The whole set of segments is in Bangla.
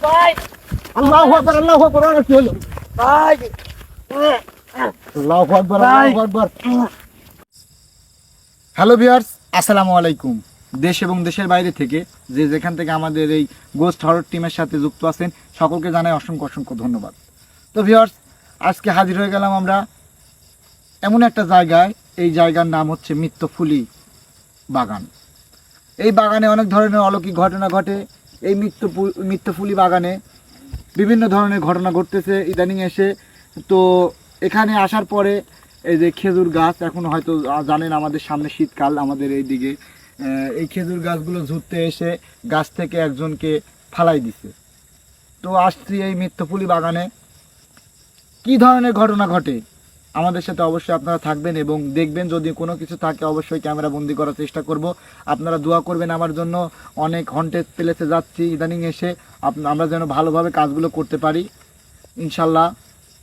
ভাই আল্লাহু আকবার আল্লাহু আকবার কি হলো ভাই আল্লাহু আকবার আল্লাহু আকবার। হ্যালো ভিউয়ার্স, আসসালামু আলাইকুম। দেশ এবং দেশের বাইরে থেকে যে যেখান থেকে আমাদের এই গোস্ট হরর টিমের সাথে যুক্ত আছেন সকলকে জানাই অসংখ্য অসংখ্য ধন্যবাদ। তো ভিউয়ার্স, আজকে হাজির হয়ে গেলাম আমরা এমন একটা জায়গায়। এই জায়গার নাম হচ্ছে মিত্তফুলি বাগান। এই বাগানে অনেক ধরনের অলৌকিক ঘটনা ঘটে। এই মিত্তফুলি বাগানে বিভিন্ন ধরনের ঘটনা ঘটতেছে ইদানিং এসে। তো এখানে আসার পরে এই যে খেজুর গাছ, এখন হয়তো জানেন আমাদের সামনে শীতকাল, আমাদের এই দিকে এই খেজুর গাছগুলো ঝুরতে এসে গাছ থেকে একজনকে ফালাই দিছে। তো আসছি এই মিত্তফুলি বাগানে কি ধরনের ঘটনা ঘটে আমাদের সাথে অবশ্যই আপনারা থাকবেন এবং দেখবেন। যদি কোনো কিছু থাকে অবশ্যই ক্যামেরা বন্দি করার চেষ্টা করব। আপনারা দোয়া করবেন আমার জন্য। অনেক হন্টেড প্লেসে যাচ্ছি ইদানিং এসে, আমরা যেন ভালোভাবে কাজগুলো করতে পারি ইনশাল্লাহ।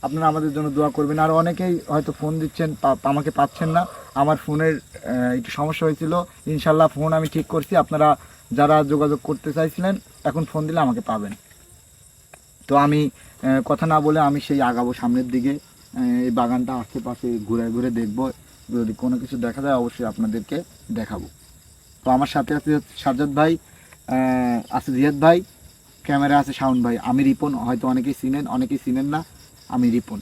আপনারা আমাদের জন্য দোয়া করবেন। আর অনেকেই হয়তো ফোন দিচ্ছেন, আমাকে পাচ্ছেন না। আমার ফোনের একটু সমস্যা হয়েছিল, ইনশাল্লাহ ফোন আমি ঠিক করছি। আপনারা যারা যোগাযোগ করতে চাইছিলেন এখন ফোন দিলে আমাকে পাবেন। তো আমি কথা না বলে আমি সেই আগাবো সামনের দিকে। এই বাগানটা আশেপাশে ঘুরে ঘুরে দেখবো। যদি কোনো কিছু দেখা যায় অবশ্যই আপনাদেরকে দেখাবো। তো আমার সাথে আছে সাজ্জাদ ভাই, আছে জিয়াদ ভাই, ক্যামেরা আছে শাওন ভাই, আমি রিপন। হয়তো অনেকেই চিনেন, অনেকেই চিনেন না, আমি রিপন।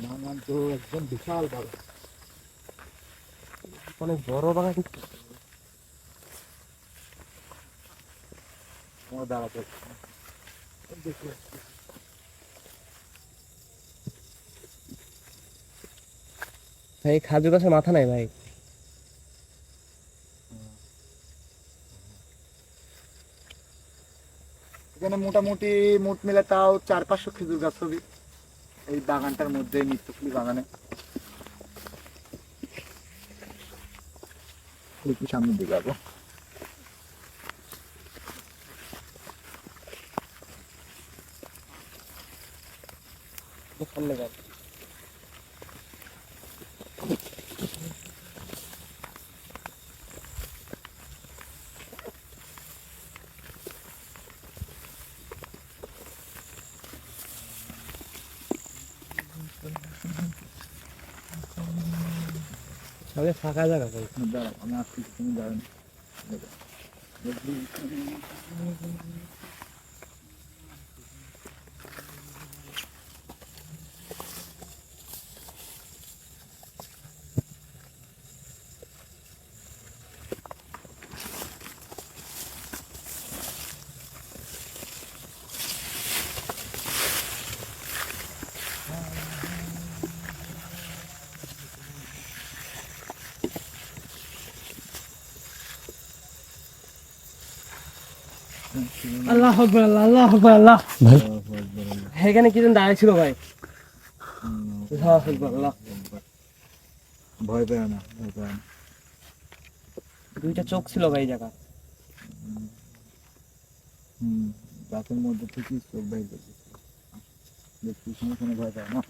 বাগান তো একদম বিশাল বাগান, অনেক বড় বাগান। দাঁড়াতে ভাই খাজুর গাছের মাথা নাই ভাই। এখানে মোটামুটি মোট মিলে তাও 400-500 খেজুর গাছ হবে এই বাগানটার মধ্যে, মিত্তফুলি বাগানে। একটু সামনের দিকে যাবো। সামনে গাছ। সামনে ফাঁকা জায়গা ভাই। দাঁড়াও, আমি আসছি, তুমি দাঁড়ান। আল্লাহ আকবার আল্লাহ, আল্লাহ আকবার আল্লাহ। এখানে কি যেন দাঁড়িয়ে ছিল ভাই। আল্লাহ আকবার আল্লাহ। ভয় পেও না, ভয় পেও না। দুইটা চোখ ছিল ভাই এই জায়গা। গাছের মধ্যে থেকেই চোখ বাইর করছে। দেখছি সময় ভয় পায় না।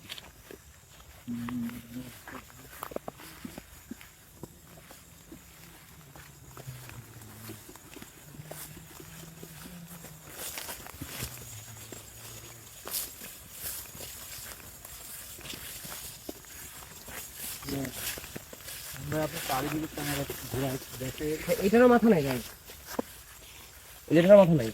আমরা আপনার চারিদিকে ক্যামেরা ঘুরাই দেখে। এটারও মাথা নাই ভাই, এটারও মাথা নাই।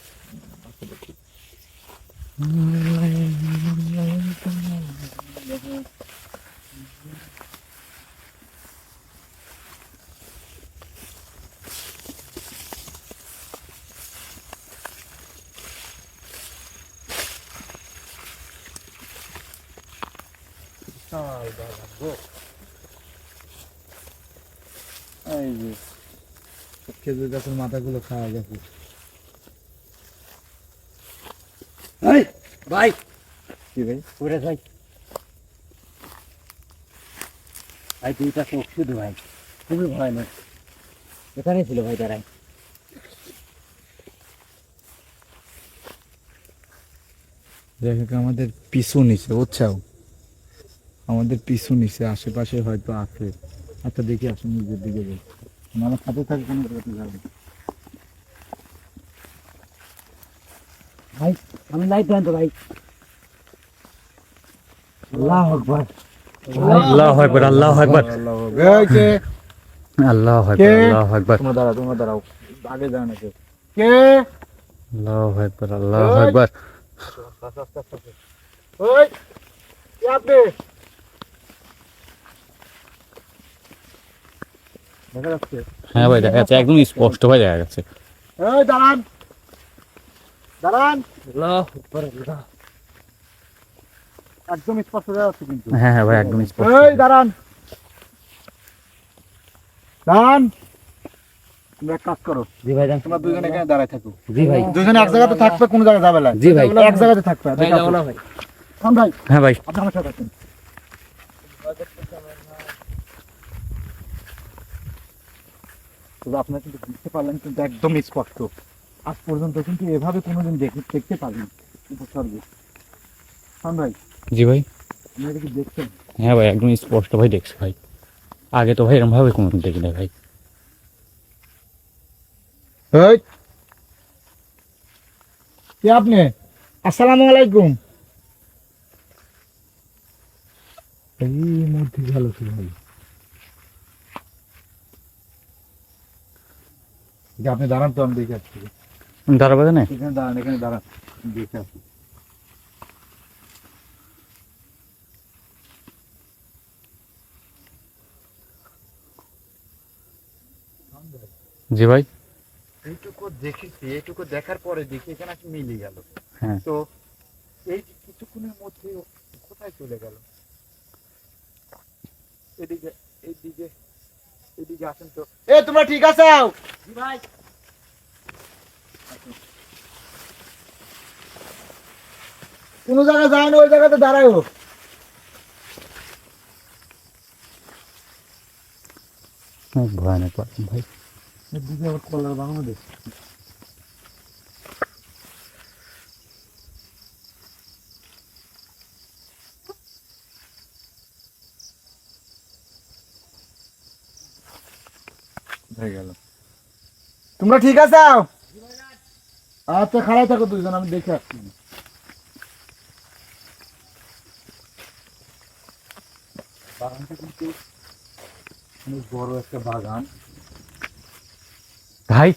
এই যে খেজুর গাছের মাথাগুলো খাওয়া গেছে। ভাই কি দেখছি ভাই। কবিরাজ ভাই, ভাই দুইটা চোখ শুধু ভাই, খুবই ভয়ানক। এখানে ছিল ভাই তারাই। দেখো আমাদের পিছু নিছে, বুঝছাও, আমাদের পিছু নিছে, আশেপাশে হয়তো আছে। আচ্ছা দেখি আসুন নিজের দিকে যাই, আমার সাথে থাকবে কোনো জায়গাতে যাবে না। ভাই আমি লাইট দেন তো ভাই। আল্লাহু আকবার, আল্লাহু আকবার, আল্লাহু আকবার, এই কে? আল্লাহু কে? আকবার, আল্লাহু আকবার, তোমরা দাঁড়াও, আগে যাও না কেউ। কে? আল্লাহু আকবার, আল্লাহু আকবার। ওই কে আপনি? দেখা যাচ্ছে? হ্যাঁ ভাই দেখা যাচ্ছে, একদম স্পষ্ট ভাই দেখা যাচ্ছে। এই দাঁড়ান, দাঁড়ান, আল্লাহু আকবার, আল্লাহ। একদম স্পষ্ট দেখা যাচ্ছে কিন্তু। হ্যাঁ হ্যাঁ ভাই একদম স্পষ্ট। এই দাঁড়ান, দাঁড়ান। তুমি এক কাজ করো, জি ভাই যান। তোমরা দুজনে এখানে দাঁড়ায় থাকো। জি ভাই, দুজনে এক জায়গাতে থাকবে, কোনো জায়গায় যাবে না। জি ভাই। এক জায়গাতে থাকবে। ভাই দেখো। যাবো না ভাই। শোন ভাই, হ্যাঁ ভাই, আপনি আমার সাথে আছেন। তবে আপনারা কিন্তু বুঝতে পারলেন কিন্তু একদম স্পষ্ট। আজ পর্যন্ত কিন্তু এভাবে কোনোদিন দেখতে পারিনি উপসর্গে। শোন ভাই, জি ভাই। আপনারা কি দেখছেন? হ্যাঁ ভাই একদম স্পষ্ট ভাই দেখছি ভাই। আগে তো ভাই এরকম ভাবে কোনো দেখি না ভাই। এই কে আপনি? আসসালামু আলাইকুম। এই মধ্যে গেল কি ভাই? আপনি দাঁড়ান তো, আমি দেখে আসছি। দাঁড়াবে না? এখানে দাঁড়ান, এখানে দাঁড়ান, আমি দেখে আসছি। জি ভাই। এইটুকু দেখেছি, এইটুকু দেখার পরে দেখি এখানে আসলে মিলে গেল। হ্যাঁ। তো এই যে কিছুক্ষণের মধ্যে ও কোথায় চলে গেল? এদিকে, এদিকে, এদিকে আসেন তো। এ তোমরা ঠিক আছো? জি ভাই। কোন জায়গায় যায় না, ওই জায়গাতে দাঁড়ায়ও। ভয়ানক ভাই। এদিকে আবার কলার বাগানো দেখ। হয়ে গেল। তোমরা ঠিক আছো? আচ্ছা খাড়াই থাকো দুইজন, আমি দেখে আসছি। বাগানটা কিন্তু অনেক বড় একটা বাগান ভাই।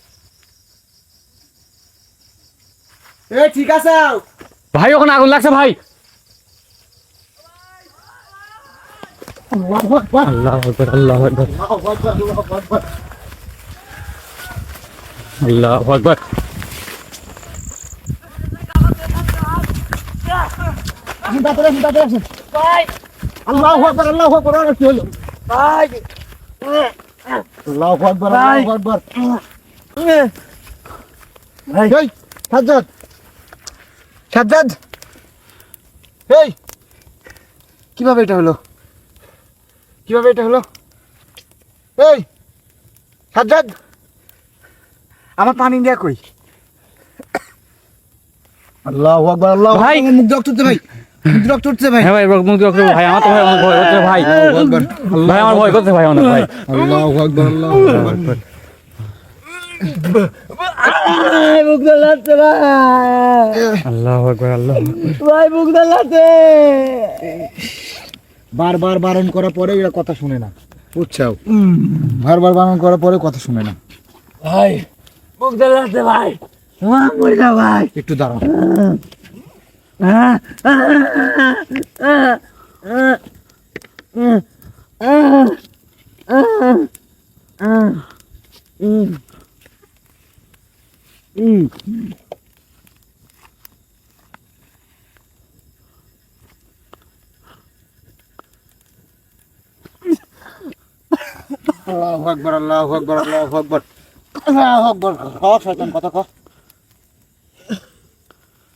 এ ঠিক আছে? ভাই ওখানে আগুন লাগছে ভাই। আল্লাহু আকবার, আল্লাহু আকবার, আল্লাহু আকবার, আল্লাহু আকবার, আল্লাহু আকবার। আল্লাহু আকবার। আসেন তাড়াতাড়ি, আসেন তাড়াতাড়ি, আসেন ভাই। আল্লাহু আকবার, আল্লাহু আকবার। আর কি হলো ভাই? আল্লাহু আকবার, আল্লাহু আকবার। ভাই এই সাজ্জাদ, সাজ্জাদ, এই কিভাবে এটা হলো? কিভাবে এটা হলো? এই সাজ্জাদ, আমার পানি দিয়া কই? আল্লাহু আকবার, আল্লাহু ভাই। আকবার। মুখ রক্ত উঠছে ভাই, মুখ রক্ত উঠছে ভাই। হ্যাঁ ভাই মুক্তি করতে ভাই, আমার তো ভাই অনেক ভয় করছে ভাই। আল্লাহু আকবার, ভাই আমার ভয় করছে ভাই অনেক ভাই। আল্লাহু আকবার, আল্লাহু আকবার। মুখ লাগছে ভাই। আল্লাহু আকবার, আল্লাহু আকবার। ভাই মুখ লাগছে। বারবার বারণ করার পরে এরা কথা শুনে না, বুঝছো? বারবার বারণ করার পরে কথা শুনে না। ভাই মুখ লাগছে ভাই। মরে যা ভাই। একটু দাঁড়াও। আল্লাহু আকবার, আল্লাহু আকবার, আল্লাহু আকবার, আল্লাহু আকবার। শয়তান কথা ক,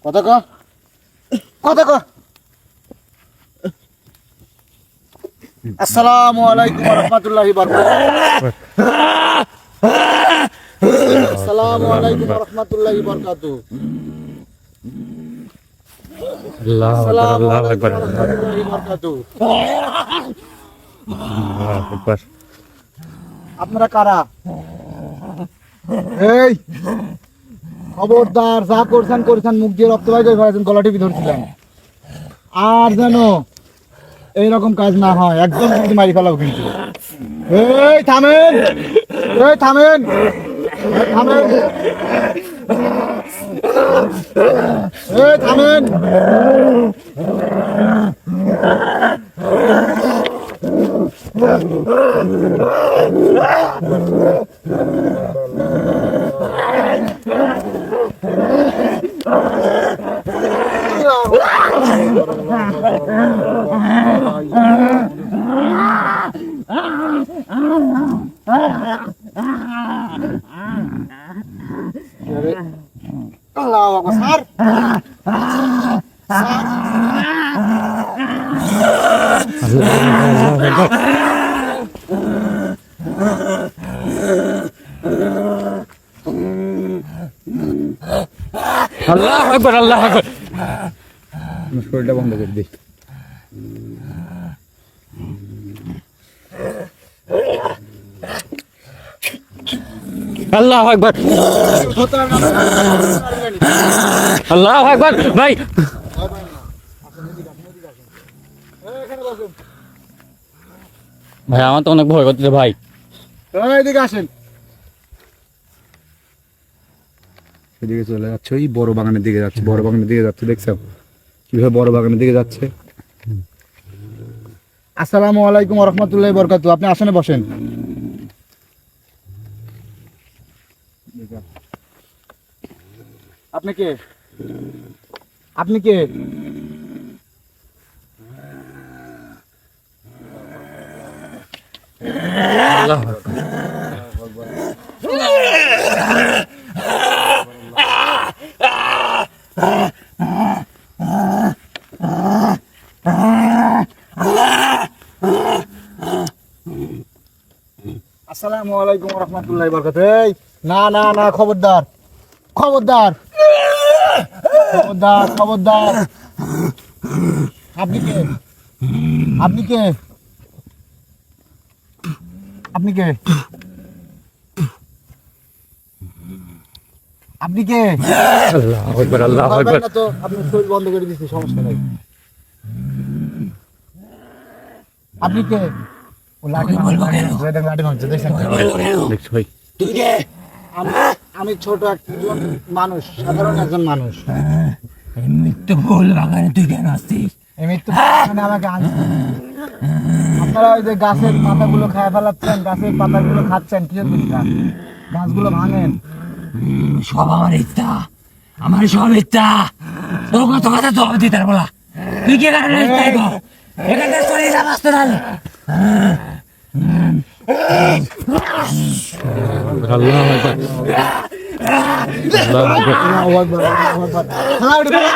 কথা ক, কথা ক। আসসালামু আলাইকুম ওয়া রাহমাতুল্লাহি ওয়া বারাকাতুহু। আসসালামু আলাইকুম ওয়া রাহমাতুল্লাহি ওয়া বারাকাতুহু। আসসালামু আলাইকুম ওয়া রাহমাতুল্লাহি ওয়া বারাকাতুহু। আপনারা কারা? এই খবরদার, যা করছেন মুখ দিয়ে রক্ত বাইর করে ফেলেছেন, গলা টিপে ধরছিলেন। আর যেন এইরকম কাজ না হয়, একদম কিন্তু মারি ফেলাবো কিন্তু। এই থামেন, এই থামেন, এই থামেন, এই থামেন। আল্লাহু আকবার। আল্লাহু আকবার, আল্লাহু আকবার। শরীরটা বন্ধ করে দিই। আল্লাহু আকবার, আল্লাহু আকবার। ভাই ভাই আমার তো অনেক ভয় করতেছে ভাই। এদিকে আসেন। এদিকে চলে যাচ্ছে, ওই বড় বাগানের দিকে যাচ্ছে, বড় বাগানের দিকে যাচ্ছে, দেখছো কিভাবে বড় বাগানের দিকে যাচ্ছে। আসসালামু আলাইকুম ওয়া রাহমাতুল্লাহি ওয়া বারাকাতুহু। আপনি আসনে বসেন। আপনি কে? আপনি কে? আল্লাহু আকবার। আসসালামু আলাইকুম ওয়া রাহমাতুল্লাহি ওয়া বারাকাতুহু। এই না না না, খবরদার, খবরদার, খবরদার, খবরদার। আপনি কে? আপনি কে? আপনি কে? আপনি কে? আল্লাহু আকবার, আল্লাহু আকবার। পারবেন না তো, আপনি শরীর বন্ধ করে দিচ্ছি, সমস্যা নাই। আপনি কে? ও লাঠি মারছে, দেখছেন? দেখছো ভাই? আমি ছোট একজন মানুষ, সাধারণ একজন মানুষ। এই মৃত্যু ফুল বাগানে তুই কেন আসছিস? এই মৃত্যু বাগানে আমাকে আনছে। আপনারা ওই যে গাছের পাতাগুলো খায় ফেলাচ্ছেন, গাছের পাতাগুলো খাচ্ছেন, কিসের দরকার? গাছগুলো ভাঙেন। সব আমার ইচ্ছা, আমার সব ইচ্ছা। তোর কত কথা তো হবে দিতে বলা। তুই কি কারণে ইচ্ছাই গো? এখানকার চলে যা বাঁচতে নাহলে। আল্লাহু আকবার, আল্লাহু আকবার। আল্লাহু আকবার, আল্লাহু আকবার। থালা উঠে ফেলো,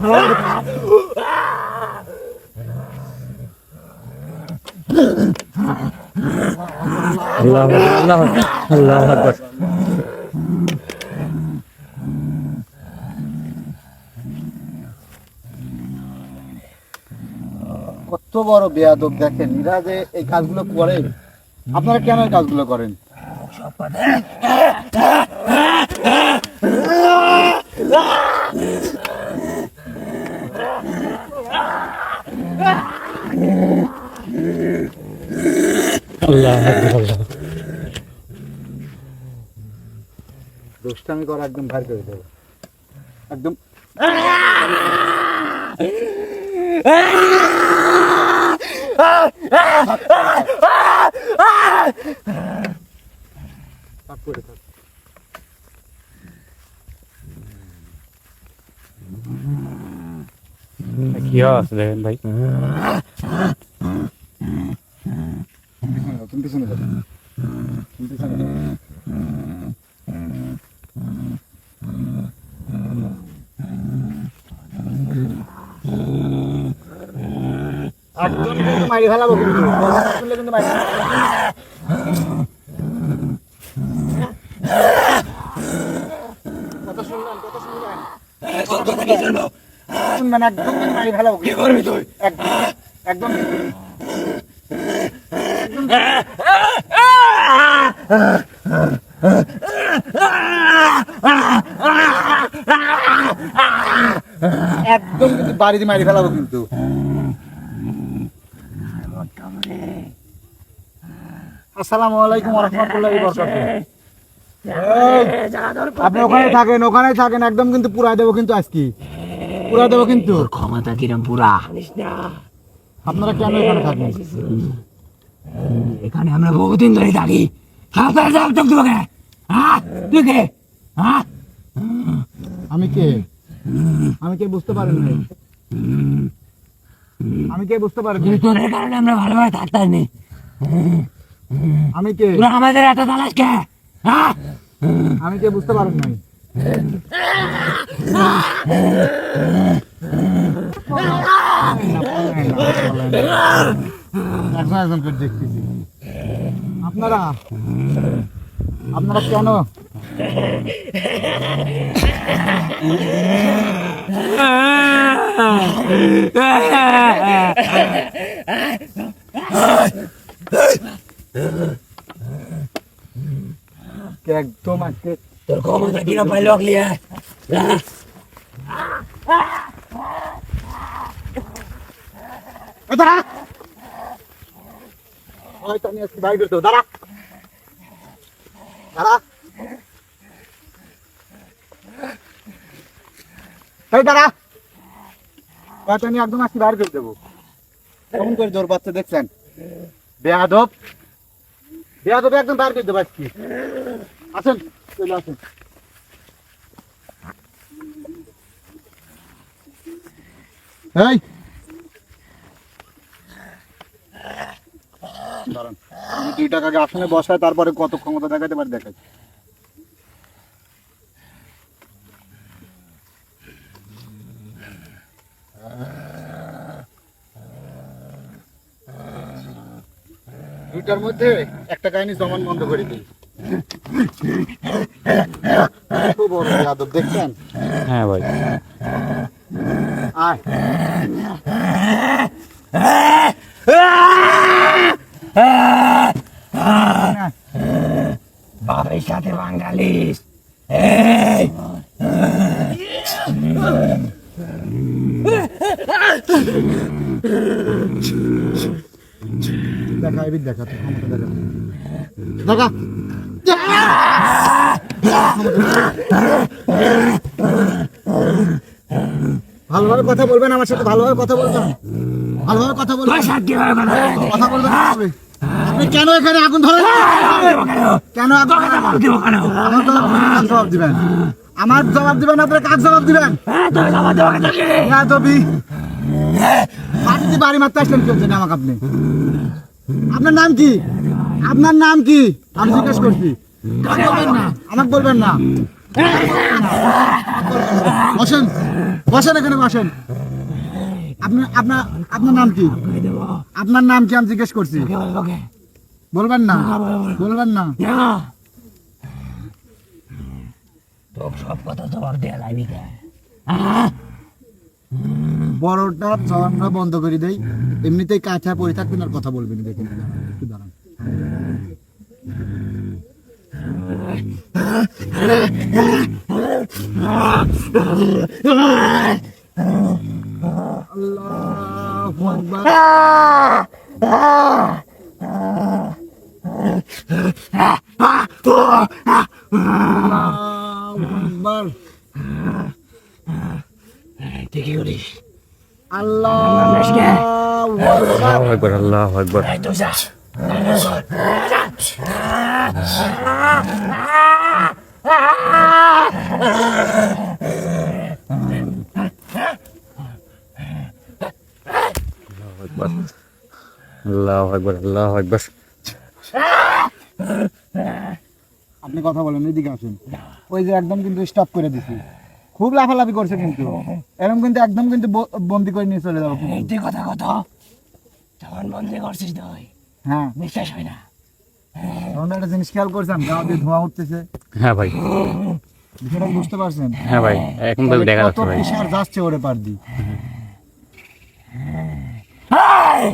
থালা উঠে ফেলো। আল্লাহু আকবার, আল্লাহু আকবার, আল্লাহু আকবার। কত বড় বেয়াদব দেখেন, এরা যে এই কাজগুলো করে। আপনারা কেন এই কাজগুলো করেন? আল্লাহু আকবার, আল্লাহু আকবার। দুষ্টামি করা একদম ভার করে দেবো, একদম। কি আছে দেখেন ভাই? তুমি পিছনে যাও, তুমি পিছনে যাও। একদম কিন্তু মারি ফেলাবো কিন্তু কথা না শুনলে কিন্তু মারি ফেলাবো। কথা শুনবেন কথা শুনবেন তোর কথা কি শুনবো? শুনবেন একদম কিন্তু মারি ফেলাবো কি করবি তুই? একদম একদম একদম কিন্তু বাড়িতে মারি ফেলাবো কিন্তু আসসালামু আলাইকুম ওয়া রাহমাতুল্লাহি ওয়া বারাকাতুহু। আপনি ওখানে থাকেন একদম কিন্তু পুরাই দেবো কিন্তু আজকে পুরাই দেবো কিন্তু। তোর ক্ষমতা কিরম পুরা? আপনারা কেন এখানে থাকেন? এখানে আমরা বহুদিন ধরে থাকি। সাঁতার যাও চোখ তোমাকে। হ্যাঁ তুই কে? হ্যাঁ আমি কে বুঝতে পারেন নাই? আমি কে বুঝতে পারেন নাই? তোদের কারণে আমরা ভালোভাবে থাকতে পারিনি। আমি কে তোরা আমাদের এত তালাশ কে? হ্যাঁ আমি কে বুঝতে পারেন নাই? একজন একজন করে দেখতেছি। আপনারা কেন একদম আজকে তোর ক্ষমতা কিরম পাইল ক্লিয়ার? দাঁড়া হয়তো আমি আজকে বাইরে তো দাঁড়া দাঁড়া দাঁড়া হয়তো আমি একদম আজকে বাইরে করে দেবো। কেমন করে জোর বাচ্চা দেখছেন? বেয়াদব একদম বাইরে করে দেবো আজকে। আসেন চলে আসেন। এই দাঁড়ান, আমি 2 টাকাকে আসনে বসায় তারপরে কত ক্ষমতা দেখাতে পারি দেখাই। দুইটার মধ্যে একটা কাহিনী জমান বন্ধ করে দিই। খুব বড় বেয়াদব দেখছেন? হ্যাঁ ভাই আয় বাপের সাথে বাঙালিস। এই দেখা এবির দেখা তো ক্ষমতা দেখা দেখা ভালোভাবে কথা বলবেন আমার সাথে, ভালোভাবে কথা বলবেন, ভালোভাবে কথা বলবেন, তোর সাথে কিভাবে কথা বলবো? কথা বলবেন কিভাবে? আপনি কেন এখানে আগুন ধরে কেন আগুন ধরালেন? দেবো কেন? আমার জবাব দিবেন, আমার জবাব দিবেন, আপনার কাজ জবাব দিবেন। তোর জমা দেবো কেন? না তবি মাটিতে বাড়ি মারতে আসলেন কেউ জানে আমাকে আপনি? আপনার নাম কি? আপনার নাম কি আমি জিজ্ঞেস করছি। আমাকে বলবেন না। বসেন বসেন এখানে বসেন। আপনার নাম কি? আপনার নাম কি আমি জিজ্ঞেস করছি। বলবেন না বলবেন না। তোর সব কথা জবাব দেয়া লাগবি কে? বড়টা জবানটা বন্ধ করে দেই, এমনিতেই কাছা পড়ে থাকবেন আর কথা বলবেন। দেখেন একটু দাঁড়ান। আল্লাহু আকবার। আল্লাহু আকবার। ঠিকই করিস। আল্লাহু আকবার। আল্লাহ আকবার এই তো যা। আল্লাহ আকবার আল্লাহ আকবার। আপনি কথা বলেন, এদিকে আসুন। ওই যে একদম কিন্তু স্টপ করে দিছি, খুব লাফালাফি করছে কিন্তু এরকম কিন্তু একদম কিন্তু বন্দি করে নিয়ে চলে যাবো কিন্তু। এই তুই কথা কত? তখন বন্ধ করছিস তুই, হ্যাঁ বিশ্বাস হয় না। তখন একটা জিনিস খেয়াল করছেন, গাও দিয়ে ধোঁয়া উঠতেছে, হ্যাঁ ভাই, বিষয়টা বুঝতে পারছেন? হ্যাঁ ভাই, এখন তো দেখা কত যাচ্ছে ভাই। প্রেশার যাচ্ছে ওরে পার দিয়ে। এই!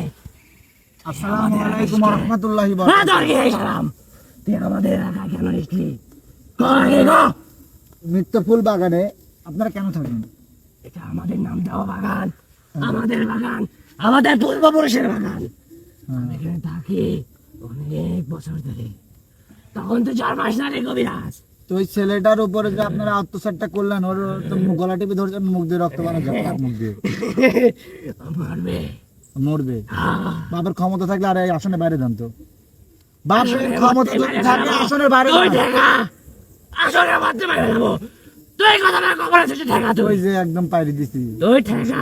আসসালামু আলাইকুম ওয়া রাহমাতুল্লাহি ওয়া না, বারাকাতুহু। তোর কি এই সালাম? তুই আমাদের এলাকায় কেন এসলি? কর আগে গো। মিত্র ফুল বাগানে আপনারা কেন থাকেন? এটা আমাদের নাম দেওয়া বাগান, আমাদের বাগান, আমাদের পূর্বপুরুষের বাগান। আমি এখানে থাকি অনেক বছর ধরে। তখন তো 4 মাস না রে কবিরাজ। তো ওই ছেলেটার উপরে যে আপনারা অত্যাচারটা করলেন, ওর তো গলা টিপে ধরছেন, মুখ দিয়ে রক্ত বানা যাচ্ছে, তার মুখ দিয়ে মারবে। মরবে। আহ, বাপের ক্ষমতা থাকলে আর এই আসনের বাইরে যান তো। বাপের আসনের ক্ষমতা মধ্যে যদি বাইরে থাকে যাবো। আসনের বাইরে তুই যান। ঠেকা। আসনের মধ্যে বাইরে যাবো। তুই কথা বলে কখন এসেছিস ঠেকা তুই? ওই যে একদম পাইরি দিছি, তুই ঠেকা।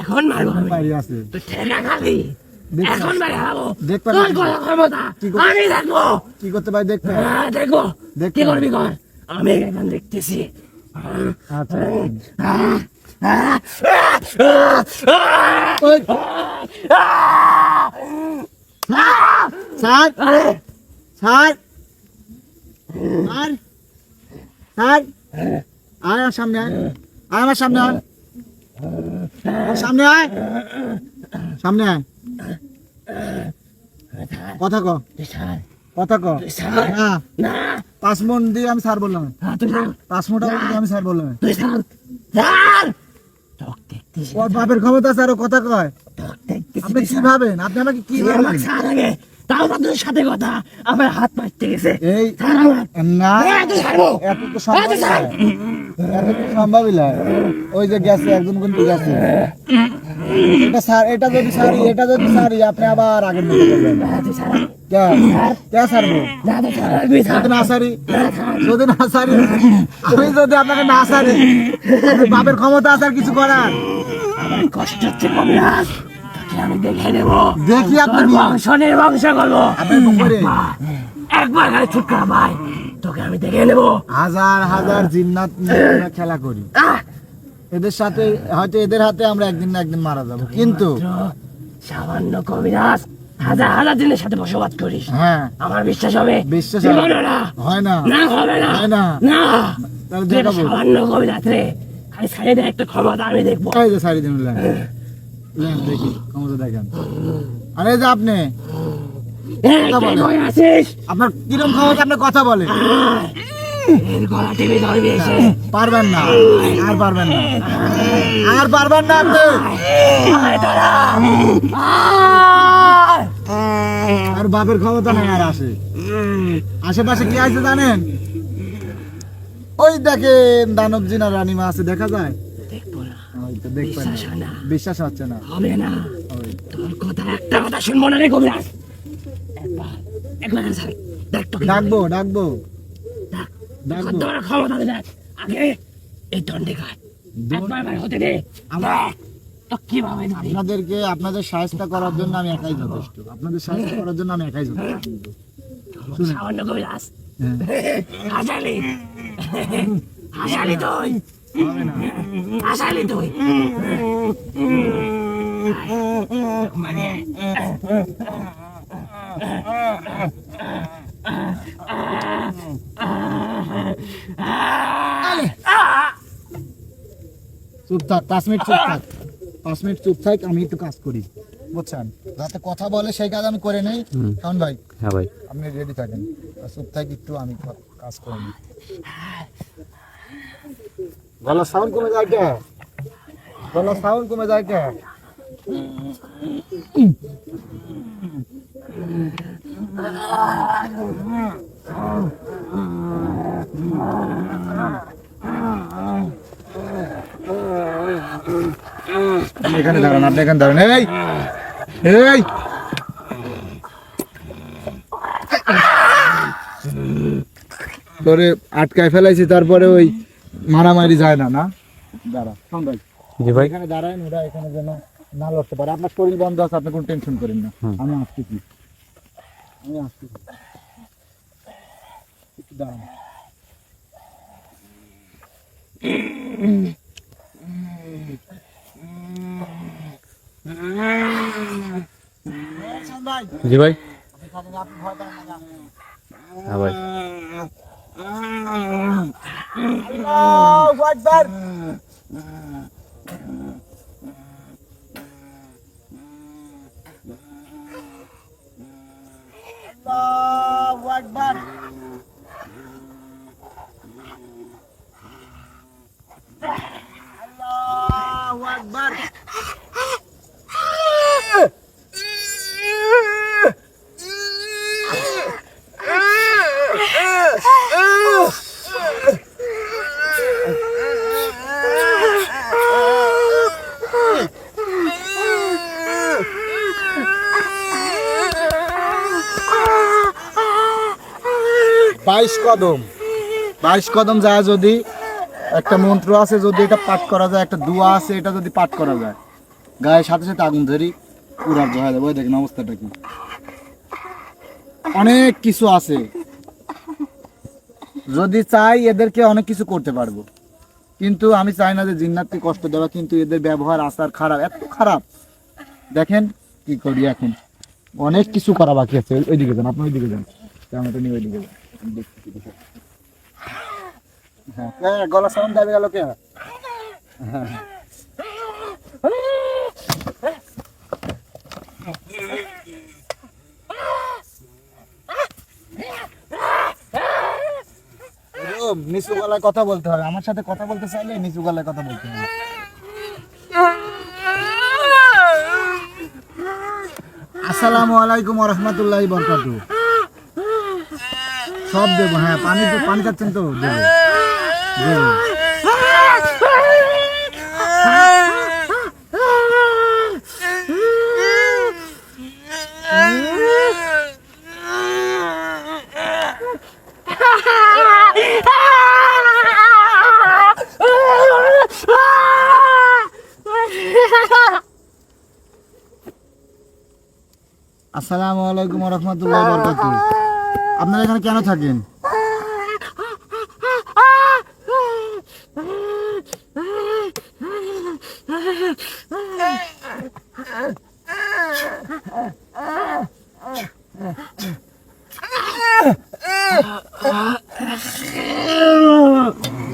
এখন মারবো আমি। পাইরি আছে। তুই ঠেকা খাবি। দেখতে এখন বাইরে যাবো। দেখতে তোর পাচ্ছি। কথা ক্ষমতা কি করতে- আমি দেখবো। কি করতে পারি দেখতে? হ্যাঁ, দেখবো। দেখতে কি হবে। করবি কর। আমি এখন দেখতেছি। আচ্ছা আহ, ওই স্যার স্যার স্যার স্যার আয় আমার সামনে আয়, আয় আমার সামনে আয়, আমার সামনে আয়, সামনে আয়, কথা ক, তুই ছাড়, কথা ক। তুই ছাড়। না না, 5 মন দিয়ে আমি স্যার বললাম, তুই ছাড়, 5 মোটা দিয়ে আমি স্যার বললাম। তুই ছাড়, ছাড়। তোকে দেখতেছি, ওর বাপের ক্ষমতা স্যার, ও কথা কয়। তোকে দেখতেছি, আপনি তুই কি ছাড়। ভাবেন? আপনি আমাকে কি তুই ভাবেন? আমাকে ছাড় আগে। তাও তো তোর সাথে কথা, আমার হাত মারতে গেছে। এই ছাড় আমার। না, না, তুই ছাড়বো। এত তো সম্ভবই ছাড়। নয়। এত তো সম্ভবই নয়। ওই যে গেছে একজন কিন্তু গেছে। এটা স্যার, এটা যদি সারি আপনি আবার আগের মতো করবেন। না, তুই ছাড়। কে কে সারবো? না, তুই ছাড়, তুই ছাড়। যদি না সারি, যদি না সারি, আমি যদি আপনাকে না সারি, আপনি বাপের ক্ষমতা আছে আর কিছু করার? আমার কষ্ট হচ্ছে কবিরাজ, তোকে আমি দেখে নেবো। দেখি আপনি তোর নিয়ে। বংশ নির্বংশ করবো। আপনি পুকুরে একবার খালি ছুটকা ভাই, তোকে আমি দেখে নেবো। হাজার হাজার জিন্নাত নিয়ে আমরা খেলা করি। আহ! এদের সাথে হয়তো এদের হাতে আমরা একদিন না একদিন মারা যাবো, কিন্তু সামান্য কবিরাজ হাজার হাজার দিনের সাথে বসবাস করিস, হ্যাঁ আমার বিশ্বাস হবে? বিশ্বাস জীবনে না। হয় না, না, হবে না। হয় না। না, তাহলে তুই একটা দেখাবো। সামান্য কবিরাজ রে, খালি সাইডে দে, একটা ক্ষমতা আমি দেখবো। এই যে সারি দিন দেখি ক্ষমতা দেখেন। আরে এই যে আপনি, এই, কথা কে বলে। কই আছিস? আপনার কিরম ক্ষমতা, আপনি কথা বলেন? আয়, এর গলা টিপে ধরবি এসে। পারবেন না, আর পারবেন না, আর পারবেন না আপনি। আয় দাঁড়া। আয়। আর বাপের ক্ষমতা নাই আর আসে। আশেপাশে কি আছে জানেন? ওই দেখেন দানব জিনা রানীমা আছে, দেখা যায়? দেখবো না, ওই তো দেখবেন বিশ্বাস হয় না। বিশ্বাস হচ্ছে না। হবে না। ওই তোর কথা একটা কথা শুনবো না রে কবিরাজ। একবার ছাড়ি, দেখ তোকে ডাকবো ডাকবো ডাক। ডাকবো। কত বড় ক্ষমতা দে, দেখ। আগে এই দণ্ডে খায়, একবার বার হতে দে। আমরা- দেখ, তো কিভাবে ধরি। আপনাদেরকে আপনাদের সাহায্য করার জন্য আমি একাই যথেষ্ট, আপনাদের সাহায্য করার জন্য আমি একাই যথেষ্ট। শুনেন। সামান্য কবিরাজ, হ্যাঁ, হাসালি, হাসালি তুই, হবে না। হাসালি তুই। মানে চুপ থাক, 5 মিনিট চুপ থাক, 5 মিনিট চুপ থাক, আমি একটু কাজ করি, বুঝছেন? যাতে কথা বলে সেই কাজ আমি করে নেই। কারণ ভাই হ্যাঁ ভাই, আপনি রেডি থাকেন, আর চুপ থাক একটু, আমি কাজ করে নিই। গলার সাউন্ড কমে যায় কে? গলার সাউন্ড কমে যায় কে? আপনি এখানে দাঁড়ান, আপনি এখানে দাঁড়ান। এই এই তোরে আটকায় ফেলাইছি, তারপরে ওই মারামারি যায় না, না? দাঁড়া, শোন ভাই, জি ভাই, এখানে দাঁড়ায়, ওরা এখানে যেন না লড়তে পারে। আপনার শরীর বন্ধ আছে, আপনি কোনো টেনশন করেন না। আমি আসতেছি, আমি আসতেছি, একটু দাঁড়ান। জি ভাই আপনি ভয় পান না। হ্যাঁ ভাই আল্লাহু আকবার। আল্লাহু আকবার। আল্লাহু আকবার। বাইশ কদম যায় যদি একটা মন্ত্র আছে, যদি এটা পাঠ করা যায়, একটা দোয়া আছে, এটা যদি পাঠ করা যায়, গায়ের সাথে সাথে আগুন ধরি পুরার হয়ে যাবে। ওই দেখেন অবস্থাটা কি। অনেক কিছু আছে, যদি চাই এদেরকে অনেক কিছু করতে পারবো, কিন্তু আমি চাই না যে জিন্নাতকে কষ্ট দেওয়া, কিন্তু এদের ব্যবহার আচার খারাপ, এত খারাপ। দেখেন কি করি এখন, অনেক কিছু করা বাকি আছে। ওইদিকে যান, আপনি ওইদিকে যান, ক্যামেরাটা নিয়ে ওইদিকে যান। হ্যাঁ, গলা সাউন্ড দেবে গেল কে? হ্যাঁ, নিচু গলায় কথা বলতে হবে, আমার সাথে কথা বলতে চাইলে নিচু গলায় কথা বলতে হবে। আসসালামু আলাইকুম ওয়া রাহমাতুল্লাহি ওয়া বারাকাতুহু। সব দেবো, হ্যাঁ পানি চাচ্ছেন তো দেবো দেবো। আসসালামু আলাইকুম ওয়া রাহমাতুল্লাহি ওয়া বারাকাতুহু। আপনারা এখানে কেন থাকেন?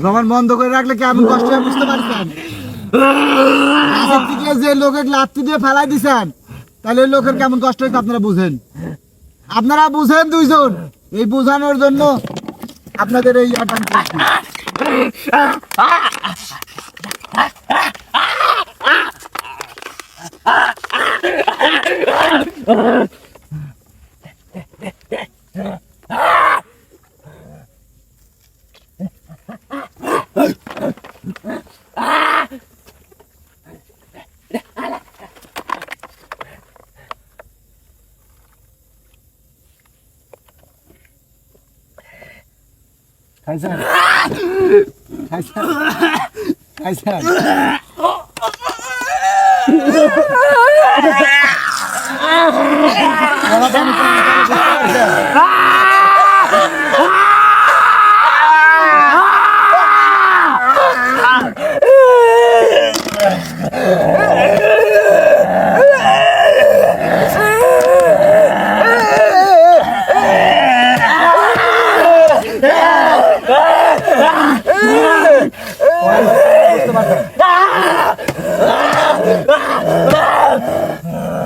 জবান বন্ধ করে রাখলে কেমন কষ্ট হয় বুঝতে পারছেন? যে লোকের লাত্তি দিয়ে ফেলাই দিছেন, তাহলে ওই লোকের কেমন কষ্ট হয়েছে আপনারা বুঝেন। আপনারা বুঝেন দুইজন, এই বোঝানোর জন্য আপনাদের এই খাইছেন খাইছেন খাইছেন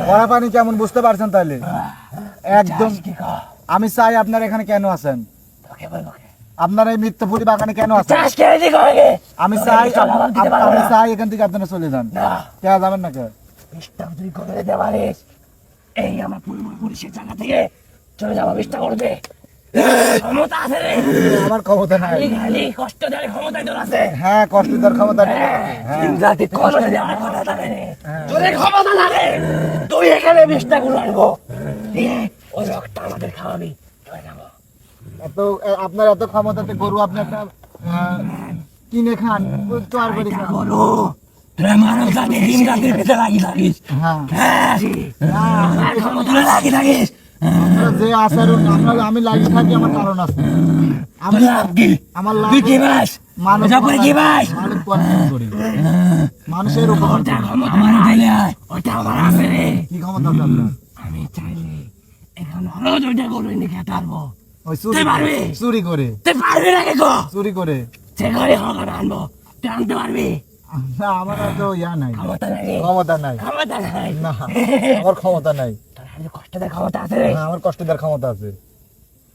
কড়া পানি কেমন বুঝতে পারছেন? তাহলে একদম আমি চাই আপনারা এখানে কেন আছেন, আপনারা এই মিত্রপুরি বাগানে কেন আছেন? আমি চাই এখান থেকে আপনারা চলে যান। কে যাবেন না? কে এই আমার পূর্বপুরুষের জায়গা থেকে চলে যাওয়া চেষ্টা করবে, ক্ষমতা আছে রে। আমার ক্ষমতা নাই, কষ্ট দেওয়ার ক্ষমতা তোর আছে। হ্যাঁ কষ্ট দেওয়ার ক্ষমতা নেই। জাতি কষ্ট দেওয়ার ক্ষমতা থাকে রে, তোর ক্ষমতা থাকে। তুই এখানে চেষ্টা করে আনবো, ওই রক্ত আমাদের খাওয়াবি, চলে যাবো। এত আপনার এত ক্ষমতাতে গরু আপনি একটা কিনে খান, তৈরি করে খান। গরু তোরা মানব জাতি দিন রাতের ভেতরে লাগিস। হ্যাঁ ক্ষমতা লাগিস। যে আচরণ আমি লাগিয়ে থাকি, আমার কারণ আছে। আমি আমার লাভ মানুষের উপকার। কি ক্ষমতা আছে আপনার? আমি চাইলে এখন হলো দুইটা গরু এনে খেতে পারবো। ওই তুই পারবি? চুরি করে তুই পারবি না কে গো? চুরি করে সে ঘরে হকার আনবো, তুই আনতে পারবি? না আমার তো ইয়া নাই, ক্ষমতা নাই, ক্ষমতা নাই, ক্ষমতা নাই। না আমার ক্ষমতা নাই। তোর হাতে কষ্ট দেয় ক্ষমতা আছে রে। না আমার কষ্ট দেওয়ার ক্ষমতা আছে।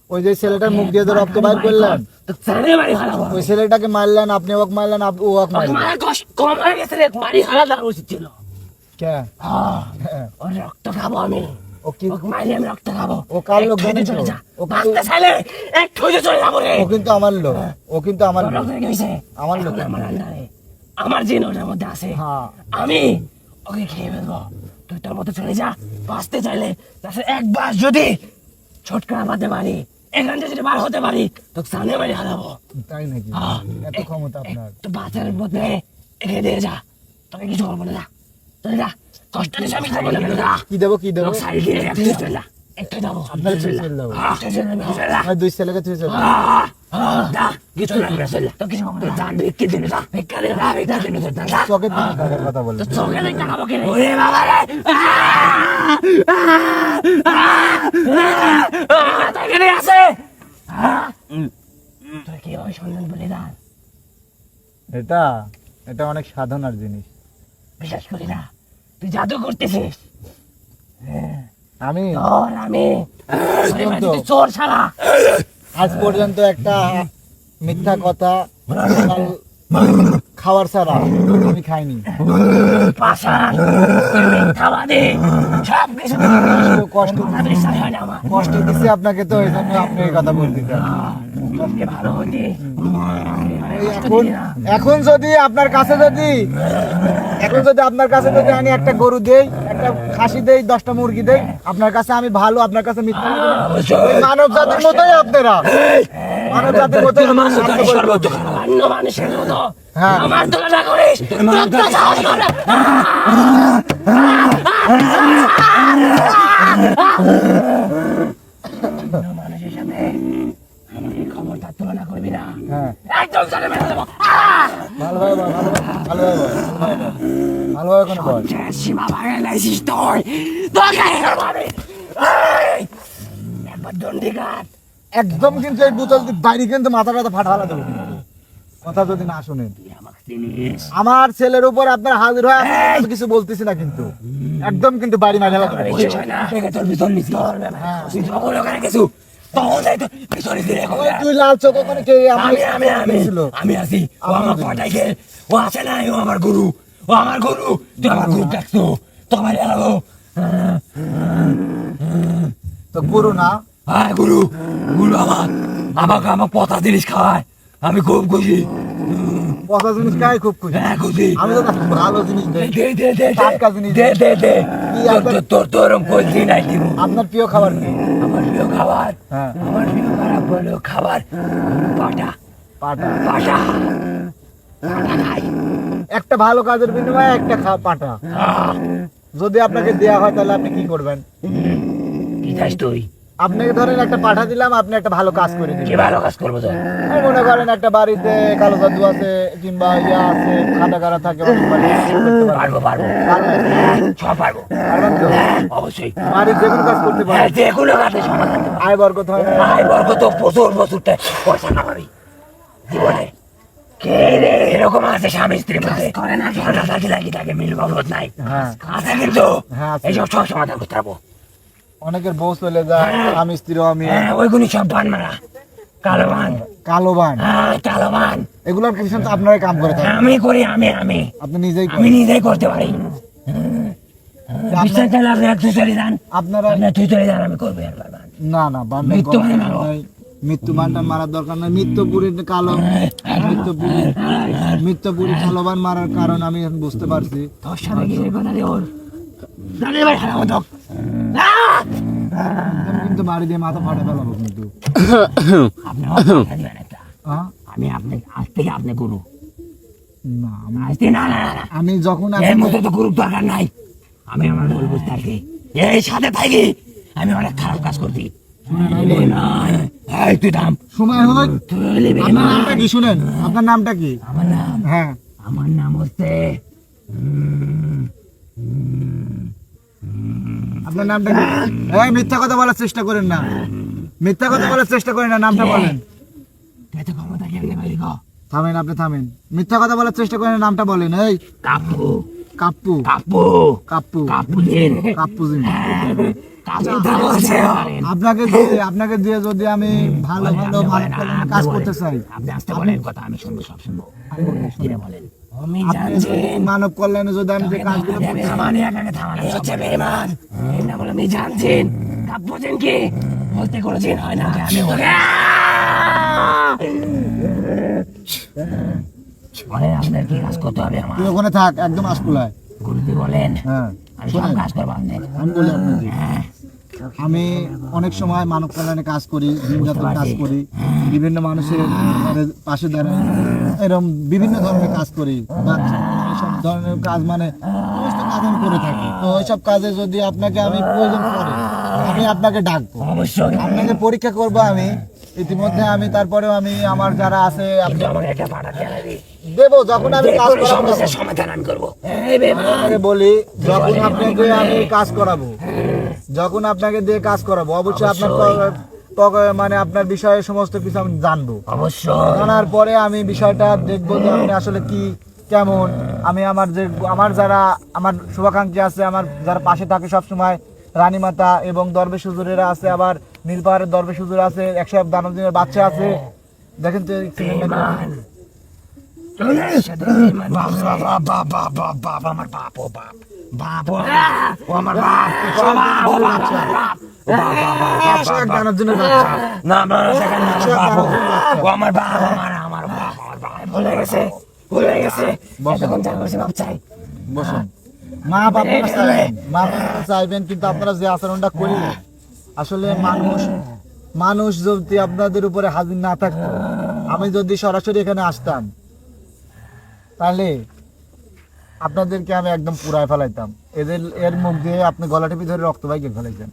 ওই যে ছেলেটার মুখ দিয়ে তো রক্ত বাইর করলেন, তো জানে বাড়ি হারাবো। ওই ছেলেটাকে মারলেন, আপনি ওকে মারলেন, ও ওকে মারলেন আমার কষ্ট কম হয়ে গেছে রে, বাড়ি হারা দেওয়া উচিত ছিল। কে? হ্যাঁ, ওর রক্ত খাবো আমি। ও কি ওকে মারি আমি রক্ত খাবো। ও কার লোক একটু জানেন তো? চলে যা। ও বাঁচতে চাইলে একটু চলে যাবো রে। ও কিন্তু আমার লোক, ও কিন্তু আমার তোর লোক। রক্ত রেখে দিছে। আমার লোক। এখন আমার আন্ডারে। আমার জিন ওটার মধ্যে আছে। হ্যাঁ আমি ওকে খেয়ে ফেলবো। তুই তোর মতো চলে যা। বাঁচতে চাইলে তাছাড়া একবার যদি ছটকা মারতে পারি, এখান থেকে যদি বার হতে পারি, তোকে সামনে বাড়ি হারাবো। তাই নাকি? এত ক্ষমতা আপনার? তো বাঁচার মধ্যে এগিয়ে দিয়ে যা। তোকে কিছু করবো না, যা। চলে যা। কষ্ট নিস আমি খাবো না, যা। কি দেবো কি দেবো? লোক সাইড দিয়ে একটু চলে যা। একটু যাবো। আপনার ছুঁয়ে চলে যাবো। একটু চলে যাবো, চলে যা। আমার দুই ছেলেকে ছুঁয়ে চলে যাবো। যা, কিছু লাগবে না, চলে যা। তো কিছু করবো না, যা, ভিক্ষে দিনে যা। ভিক্ষা দিনে যা, ভিক্ষা দিনে যা, যা। চোখের দিকে তাকার কথা বললেন। তো চোখে দেখতে খাবো কেন? ওরে বাবা রে! তো এখানে আছে। তোর কি হয় সন্ধান বলে দান? এটা এটা অনেক সাধনার জিনিস। বিশ্বাস করি না, তুই জাদু করতেছিস। আমি তোর আমি তুই চোর ছাড়া। আজ পর্যন্ত একটা মিথ্যা কথা খাওয়ার ছাড়া আমি খাইনি। পাশান, তুই মিথ্যাবাদী, সব কিছু কষ্ট কথা বিশ্বাস হয় না আমার। কষ্ট দিচ্ছি আপনাকে, তো এই জন্য আপনি এই কথা বলতেছেন। তোকে ভালো হতে এখন এখন যদি আপনার কাছে যদি আমি একটা গরু দেই, একটা খাসি দেই, 10টা মুরগি দেই, আপনার কাছে আমি ভালো, আপনার কাছে মিথ্যা, ওই মানব জাতির মতোই আপনারা, মানব জাতির মতোই অন্য মানুষের মতো হ্যাঁ। আমার তুলনা করিস, তোর তো সাহস করে। অন্য মানুষের সাথে আমার এই ক্ষমতার তুলনা করবি না। হ্যাঁ একদম চলে মেরে দেবো। ভালোভাবে বল, ভালোভাবে বল, ভালোভাবে কোনো বল। সীমা ভাঙে লাইছিস তুই, তোকে মারবে। একবার দণ্ডি কাট। একদম কিন্তু এই বোতল বাইরে কিন্তু মাথাটা ফাটা ফেলা দেবো কিন্তু। কথা যদি না শুনেন, তুই আমাকে চিনিস? আমার ছেলের উপর আপনার হাজির হয়, আমি কিছু বলতেছি না কিন্তু, একদম কিন্তু বাড়ি মারা দেবো। বিশ্বাস হয় না? তোকে তোর ভিতর নিছি। তুই যখন ওখানে গেছু, তখন যাই তো ভিতরে ফিরে এখন। তুই লাল চোখ ওখানে কে আমি আছি। ও আমার পটাইকে, ও আছে না, ও আমার গুরু, ও আমার গুরু। তুই আমার গুরু ডাকছো, তোমার এলাবো। তো গুরু না, হ্যাঁ গুরু, গুরু আমাকে পচা জিনিস খাওয়ায়, আমি খুব খুশি। পচা জিনিস খাই খুব খুশি। হ্যাঁ খুশি। আমি তো ভালো জিনিস দেই, দে টাটকা জিনিস দে দে দে। কি একবার- তোর এরকম কই নাই দিব। আপনার প্রিয় খাবার কি? আমার প্রিয় খাবার, হ্যাঁ আমার প্রিয় খাবার হলো খাবার পাটা, পাটা। পাটা, পাটা খাই। একটা ভালো কাজের বিনিময়ে একটা পাটা যদি আপনাকে দেয়া হয়, তাহলে আপনি কি করবেন? কি চাস তুই? আপনাকে ধরেন একটা পাঠা দিলাম, আপনি একটা ভালো কাজ করে কি দিলেন। ভালো কাজ করবো তো? এই মনে করেন একটা বাড়িতে কালো জাদু আছে, কিংবা ইয়া আছে, খাতা কারা থাকে, অনেক বাড়ি করতে পারবেন। পারবো সব পারবো। পারবেন তো? অবশ্যই। বাড়ির যে কোনো কাজ করতে হ্যাঁ, পারেন। যে কোনো কাজে সমাধান। আয় বরকত হয় না? আয় বর্গ তো প্রচুর পয়সা কামাবি জীবনে। কে রে এরকম আছে স্বামী স্ত্রীর মধ্যে করে না, ঝগড়া লাগি থাকে, মিল মহব্বত নাই, হ্যাঁ আছে কিন্তু হ্যাঁ আছে। এইসব সব সমাধান করতে পারবো। অনেকের বউ চলে যায়, স্বামী স্ত্রী আমি হ্যাঁ, ওইগুলি সব বান মারা, কালো বান। কালো বান, হ্যাঁ, কালো বান। এগুলোর পিছনে তো আপনারাই কাম করে থাকেন, আমি করি, আমি আপনি নিজেই আমি করেন। নিজেই করতে পারি। বিশ্বাস চাইলে আপনি একটু চলে যান, আপনারা আপনি তুই চলে যান, আমি করবো একবার বান। না না বান্ডার মৃত্যু করার মানে দরকার নাই। মৃত্যু বান্ডার মারার দরকার নাই। মৃত্যুপুরী কালো বান মারার কারণ আমি এখন বুঝতে পারছি। তোর সাথে কি রে কথা রে ওর? জানি ভাই খারাপ হতো। আমি কিন্তু বাড়ি দিয়ে মাথা ফাটা ফেলাবো কিন্তু। আপনি আমার কথা দিবেন একটা। হ্যাঁ? আমি আপনি আজ থেকে আপনি গুরু। না আজ থেকে না না না, আমি যখন এর মধ্যে তো গুরুর দরকার নাই। আমি আমার বলবো থাকি, এই সাথে থাকি, আমি অনেক খারাপ কাজ করছি। এই তুই থাম, সময় হয়, তুই হলি আপনার বেঈমান। নামটা কি শুনেন? আপনার নামটা কি? আমার নাম, হ্যাঁ আমার নাম হচ্ছে আপনি আপনার নামটা কি? এই মিথ্যা কথা বলার চেষ্টা করেন না, মিথ্যা কথা বলার চেষ্টা করেন না, নামটা বলেন। এত ক্ষমতা কেমনে পারি গো? থামেন, আপনি থামেন, মিথ্যা কথা বলার চেষ্টা করেন না, নামটা বলেন। এই কাপ্পু কাপ্পু, কাপ্পু কাপ্পু, কাপ্পু দিন কাপ্পুজিন। কাপ্পুটা বলছে আপনাকে দিয়ে যদি আমি ভালো ভালো মানব কল্যাণে কাজ করতে চাই, আপনি আসতে বলেন কথা, আমি শুনবো, সব শুনবো। ধীরে বলেন। আমি আপনি জানছেন মানব কল্যাণে যদি আমি যে কাজগুলো করতে চাই, আমার একাকে থামানো হচ্ছে বেমান। এই না বলে আমি জানছেন কাপ্পু দিন কি বলতে করেছেন হয় না আমি বলে বলেন আপনার কি কাজ করতে হবে আমার? তুই ওখানে থাক, একদম আশকুলায়। গুরুজি বলেন হ্যাঁ, আমি সব শোনেন, কাজ করবো আপনার। আমি বলি আপনাকে, আমি অনেক সময় মানব কল্যাণে কাজ করি, দিনযাত্রার কাজ করি, বিভিন্ন মানুষের মানে পাশে দাঁড়াই, এরকম বিভিন্ন ধরনের কাজ করি, সব ধরনের কাজ মানে সমস্ত কাজ আমি করে থাকি। তো ওইসব কাজে যদি আপনাকে আমি প্রয়োজন পড়ে, আমি আপনাকে ডাকবো, অবশ্যই আপনাকে পরীক্ষা করবো আমি ইতিমধ্যে। আমি তারপরেও আমি আমার যারা আছে কিন্তু আমার একটা পাঠাতে হবে। দেবো, যখন আমি কাজ করাবো সমস্যার সমাধান আমি করবো। এই বেমান আপনাকে বলি, যখন আপনাকে আমি কাজ করাবো, যখন আপনাকে দিয়ে কাজ করাবো, অবশ্যই আপনার মানে আপনার বিষয়ে সমস্ত কিছু আমি জানবো। অবশ্যই জানার পরে আমি বিষয়টা দেখবো যে আপনি আসলে কি কেমন। আমি আমার যারা আমার শুভাকাঙ্ক্ষী আছে, আমার যারা পাশে থাকে সবসময়, রানীমাতা এবং দরবেশ হুজুরেরা আছে, আবার নীলপাহাড়ের দরবেশ হুজুর আছে, 100 দানব দিনের বাচ্চা আছে। দেখেন তো বেমান বাপ বাপ বাপ বাপ বাপ বাপ আমার বাপ ও বাপ বাপ ও আমার বাপ ও বাপ দানব দিনের বাচ্চা। না না সেখানে আমার বাপ ও আমার বাপ আমার বাপ ভুলে গেছে ভুলে গেছে এখন যা করছে বাপ চাই বসুন। মা আপনারা চাইবেন, মা আপনারা চাইবেন, কিন্তু আপনারা যে আচরণটা করলেন, আসলে মানুষ যদি আপনাদের উপরে হাজির না থাকতো, আমি যদি সরাসরি এখানে আসতাম, তাহলে আপনাদেরকে আমি একদম পুরায় ফেলাইতাম। এর মুখ দিয়ে আপনি গলা টিপি ধরে রক্ত বাইকে ফেলাইছেন।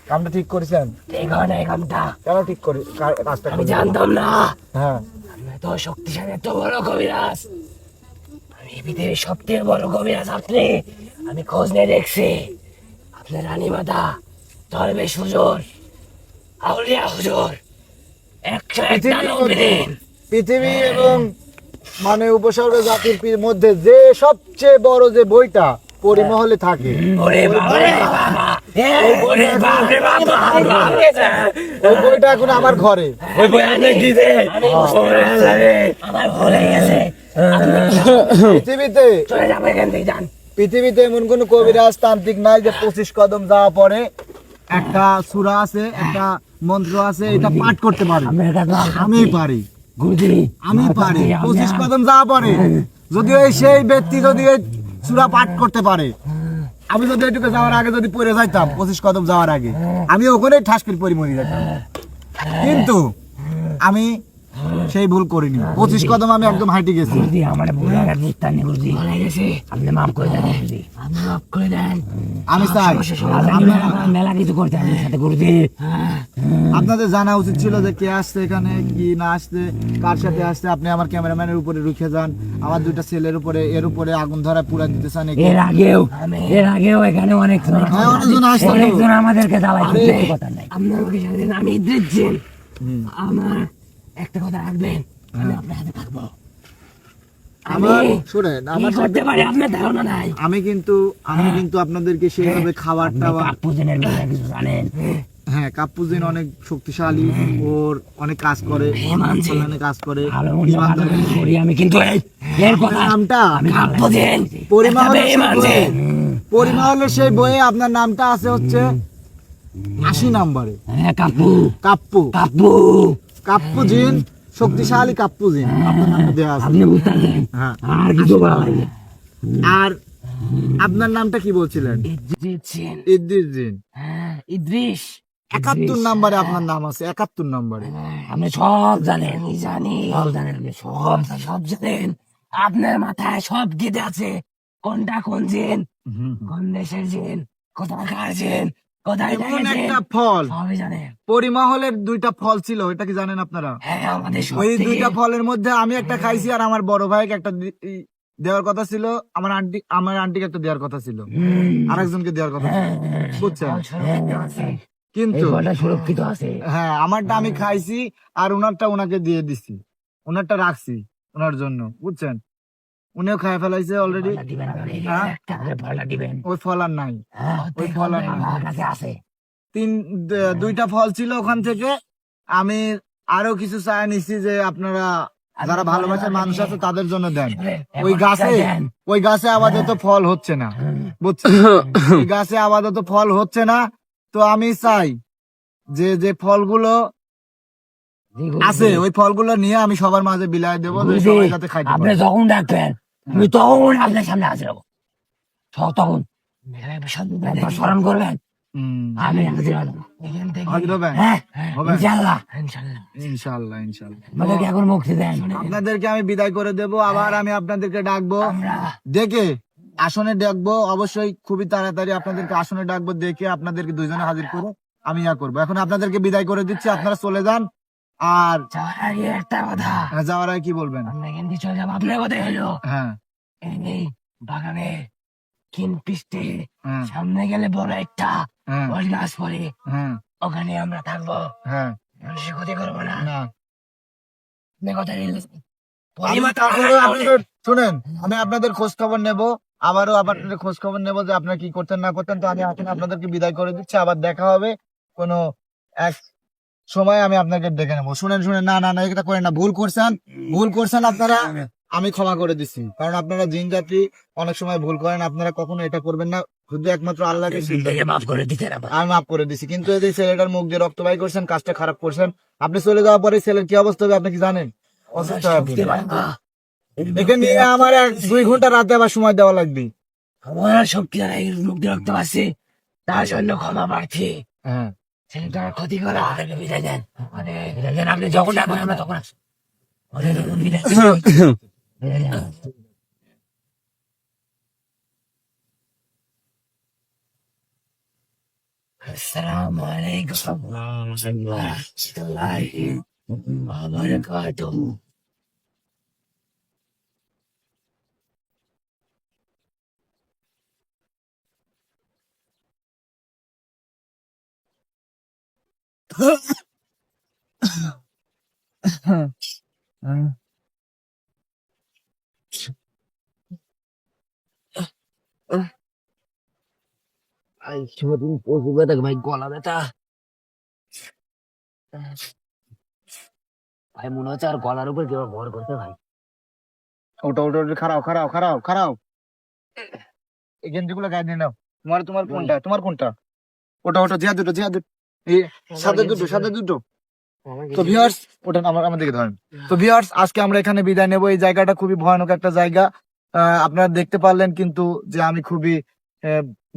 কামটা ঠিক করেছেন? ঠিক হয় না এই কামটা কেন ঠিক করে কাজটা আমি করলেন? জানতাম না হ্যাঁ, আপনি তো শক্তিশালী এত বড় কবিরাজ। আমি পৃথিবীর সবথেকে বড় কবিরাজ আপনি। আমি খোঁজ নিয়ে দেখছি আপনার রানীমাতা দরবেশ হুজুর আউলিয়া হুজুর 101 দানব দিন। পৃথিবী এবং মানে উপসর্গ জাতির মধ্যে যে সবচেয়ে বড় যে বইটা পরিমহলে থাকে, ওরে বাবা রে বাবা ওরে বাবা রে বাবা ওই বইটা এখন আমার ঘরে। ওই বই আপনি দিতে ওরে আল্লাহ আমার ভুলে গেছে পৃথিবীতে চলে যাবে এখান থেকে যান পৃথিবীতে এমন কোন কবিরাজ তান্ত্রিক নাই যে 25 কদম যাওয়া পরে একটা সূরা আছে, একটা মন্ত্র আছে, এটা পাঠ করতে পারে। আমি পারি, গুরুজি আমি পারি। 25 কদম যাওয়া পরে যদি ওই সেই ব্যক্তি যদি এই সূরা পাঠ করতে পারে, আমি যদি এটুকু যাওয়ার আগে যদি পড়ে যাইতাম, 25 কদম যাওয়ার আগে আমি ওখানেই ঠাস করে পড়ে মরে যেতাম। কিন্তু আমি সেই ভুল করিনি, 25 কদম আমি একদম হাঁটি গেছি। গুরুজি আমার ভুল লাগার বুঝতাম না গুরুজি ভুলে গেছে আপনি মাফ করে দেন গুরুজি আপনি মাফ করে দেন আমি চাই মেলা কিছু করতে আপনার সাথে গুরুজি আপনাদের জানা উচিত ছিল যে কে আসছে এখানে, কি না আসছে, কার সাথে আসছে। আপনি আমার ক্যামেরাম্যানের উপরে রুখে যান, আমার দুইটা ছেলের উপরে, এর উপরে আগুন ধরা পুরা দিতে চান। এর আগেও এখানে অনেক হ্যাঁ, অনেকজন আসতো। অনেকজন আমাদেরকে জ্বালাইছে কথা নাই আপনার আমাকে জানেন আমি ইদ্রিস জিন আমার একটা কথা রাখবেন আমি আপনার সাথে থাকবো আমার শুনেন, আমার করতে পারি আপনার ধারণা নাই আমি কিন্তু আপনাদেরকে সেইভাবে খাবার টাবার, পুজনের ব্যাপারে কিছু জানেন হ্যাঁ, কাপ্পুজিন অনেক শক্তিশালী, ওর অনেক কাজ করে, কল্যাণে কাজ করে। ভালো মন্দ ভালো করি আমি কিন্তু এর কথা নামটা আমি কাপ্পুজিন পরিমহলের সেই বইয়ে আপনার নামটা আছে হচ্ছে 80 নম্বরে। হ্যাঁ কাপ্পু কাপ্পু, কাপ্পু কাপ্পুজিন, শক্তিশালী কাপ্পুজিন আপনার নামটা দেওয়া আছে। আপনি বুঝতে পারছেন হ্যাঁ, আর কিছু বলা লাগে আর আপনার নামটা কি বলছিলেন? ইদ্রিস জিন। হ্যাঁ ইদ্রিস 71 নম্বরে আপনার নাম আছে, 71 নম্বরে। আপনি সব জানেন আমি জানি সব জানেন আপনি সব জানেন আপনার মাথায় সব গেঁথে আছে কোনটা কোন জিন কোন দেশের জিন কোথাকার জিন কোথায় এমন থাকে একটা ফল, সবই জানেন পরিমহলের 2টা ফল ছিল, এটা কি জানেন আপনারা? হ্যাঁ আমাদের ওই সবথেকে 2টা ফলের মধ্যে আমি একটা খাইছি, আর আমার বড় ভাইকে একটা দেওয়ার কথা ছিল, আমার আন্টিকে একটা দেওয়ার কথা ছিল, আরেকজনকে দেওয়ার কথা ছিল, বুঝছেন? কিন্তু ফলটা সুরক্ষিত আছে। হ্যাঁ, আমারটা আমি খাইছি আর ওনারটা ওনাকে দিয়ে দিছি, ওনারটা রাখছি ওনার জন্য, বুঝছেন? উনিও খাই ফেলাইছে অলরেডি। ফলটা দিবেন আমাকে, হ্যাঁ? একটা করে ফলটা দিবেন। ওই ফল আর নাই, হ্যাঁ, ওই ফল আর নাই। আমার কাছে আছে। দুইটা ফল ছিল ওখান থেকে। আমি আরো কিছু চাই নিছি যে আপনারা যারা ভালোবাসার মানুষ আছে তাদের জন্য দেন। ওই গাছে আপাতত ফল হচ্ছে না, বুঝছেন? ওই গাছে আপাতত ফল হচ্ছে না, তো আমি চাই যে যে ফলগুলো আছে ওই ফলগুলো নিয়ে আমি সবার মাঝে বিলাই দেবো, যে সবাই যাতে খাইতে আপনি পারে। যখন ডাকবেন আমি তখন আপনার সামনে হাজির হবো। তখন স্মরণ করবেন, হুম। আমি হাজির হবো। হাজির হবেন? হ্যাঁ, হবেন? ইনশাল্লাহ। ইনশাল্লাহ, ইনশাল্লাহ। আমাদেরকে এখন মুক্তি দেন। আপনাদেরকে আমি বিদায় করে দেব, আবার আমি আপনাদেরকে ডাকবো, আমরা দেখে আসনে ডাকবো, অবশ্যই খুবই তাড়াতাড়ি আপনাদেরকে আসনে ডাকবো, দেখে আপনাদেরকে দুইজনে হাজির করে আমি ইয়া করবো। এখন আপনাদেরকে বিদায় করে দিচ্ছি, আপনারা চলে যান। আর যাওয়ার আগে একটা কথা, যাওয়ার আগে কি বলবেন? আমরা এখান থেকে চলে যাবো। আপনার কথা হলো হ্যাঁ, এই বাগানে কিন পিস্টে হ্যাঁ, সামনে গেলে বড় একটা হ্যাঁ, বট গাছ পড়ে, হ্যাঁ, ওখানে আমরা থাকবো। হ্যাঁ, মানুষের ক্ষতি করবো না। না। আপনার কথা হলো আমি তারপরেও আপনাদের শুনেন, আমি আপনাদের খোঁজ খবর নেবো, আবারও আপনাদের খোঁজ খবর নেবো যে আপনারা কি করতেন না করতেন। তো আমি এখন আপনাদেরকে বিদায় করে দিচ্ছি, আবার দেখা হবে কোনো এক সময়, আমি আপনাকে ডেকে নেবো। শুনেন শুনেন, না না না, এটা করেন না, ভুল করছেন আপনারা, আমি ক্ষমা করে দিচ্ছি, কারণ আপনারা জিন জাতি অনেক সময় ভুল করেন, আপনারা কখনো এটা করবেন না, শুধু একমাত্র আল্লাহকে জিন্দেগি মাফ করে দিতে না। আমি মাফ করে দিছি। কিন্তু এই যে ছেলেটার মুখ দিয়ে রক্ত বাই করছেন, কাজটা খারাপ করছেন। আপনি চলে যাওয়ার পরে ছেলের কি অবস্থা হবে আপনি কি জানেন? অসুস্থ হয়ে পড়বে। এখানে নিয়ে আমার 2 ঘন্টা রাতে আবার সময় দেওয়া লাগবে। আমার শক্তি দ্বারা এই মুখ দিয়ে রক্ত পাচ্ছে, তার জন্য ক্ষমা প্রার্থী। হ্যাঁ, সেটার ক্ষতি করা আমাদেরকে বিদায় দেন। মানে বিদায় দেন, আপনি যখন ডাকবেন আমরা তখন আসবো। আমাদেরকে বিদায় দেন। বিদায় দেন। আসসালামু আলাইকুম ওয়া রাহমাতুল্লাহি ওয়া বারাকাতুহু। প্রচুর ব্যথা ভাই, গলা ব্যথা ভাই, মনে হচ্ছে আর গলার উপর কেউ ভর করতে ভাই। ওটা ওটা ওটা, খারাপ এই গেঞ্জিগুলো গায়ে নিয়ে নাও। তোমার কোনটা? ওটা জিয়া দুটো সাদা দুটো। তো ভিউয়ার্স, ওটা আমার দিকে ধরেন। তো ভিউয়ার্স, আজকে আমরা এখানে বিদায় নেব। এই জায়গাটা খুবই ভয়ানক একটা জায়গা, আপনারা দেখতে পারলেন কিন্তু যে আমি খুবই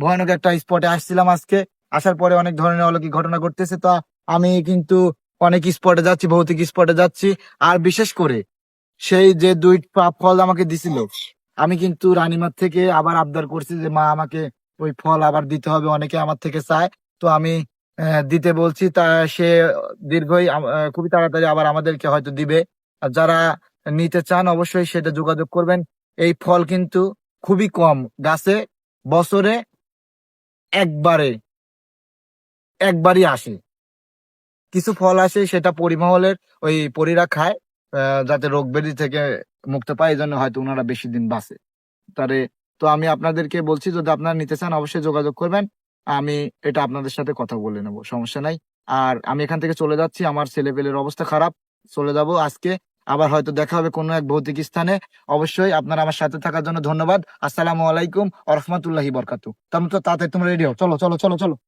ভয়ানক একটা স্পটে আসছিলাম আজকে। আসার পরে অনেক ধরনের অলৌকিক ঘটনা ঘটতেছে। তো আমি কিন্তু অনেক স্পটে যাচ্ছি, ভৌতিক স্পটে যাচ্ছি। আর বিশেষ করে সেই যে 2 ফল আমাকে দিছিল, আমি কিন্তু রানীমার থেকে আবার আবদার করছি যে মা আমাকে ওই ফল আবার দিতে হবে, অনেকে আমার থেকে চায়। তো আমি দিতে বলছি, তা সে খুবই তাড়াতাড়ি আবার আমাদেরকে হয়তো দিবে। আর যারা নিতে চান অবশ্যই সেটা যোগাযোগ করবেন। এই ফল কিন্তু খুবই কম গাছে, বছরে একবারই আসে। কিছু ফল আসে, সেটা পরিমহলের ওই পরীরা খায়, যাতে রোগ ব্যাধি থেকে মুক্ত পায়, এই জন্য হয়তো ওনারা বেশি দিন বাঁচে। তো আমি আপনাদেরকে বলছি, যদি আপনারা নিতে চান অবশ্যই যোগাযোগ করবেন। আমি এটা আপনাদের সাথে কথা বলে নেবো, সমস্যা নাই। আর আমি এখান থেকে চলে যাচ্ছি, আমার ছেলেপেলের অবস্থা খারাপ, চলে যাব আজকে। আবার হয়তো দেখা হবে কোনো এক ভৌতিক স্থানে। অবশ্যই আপনারা আমার সাথে থাকার জন্য ধন্যবাদ। আসসালামু আলাইকুম ওয়া রাহমাতুল্লাহি ওয়া বারাকাতুহু। তাড়াতাড়ি তোমরা রেডি হও, চলো চলো চলো চলো।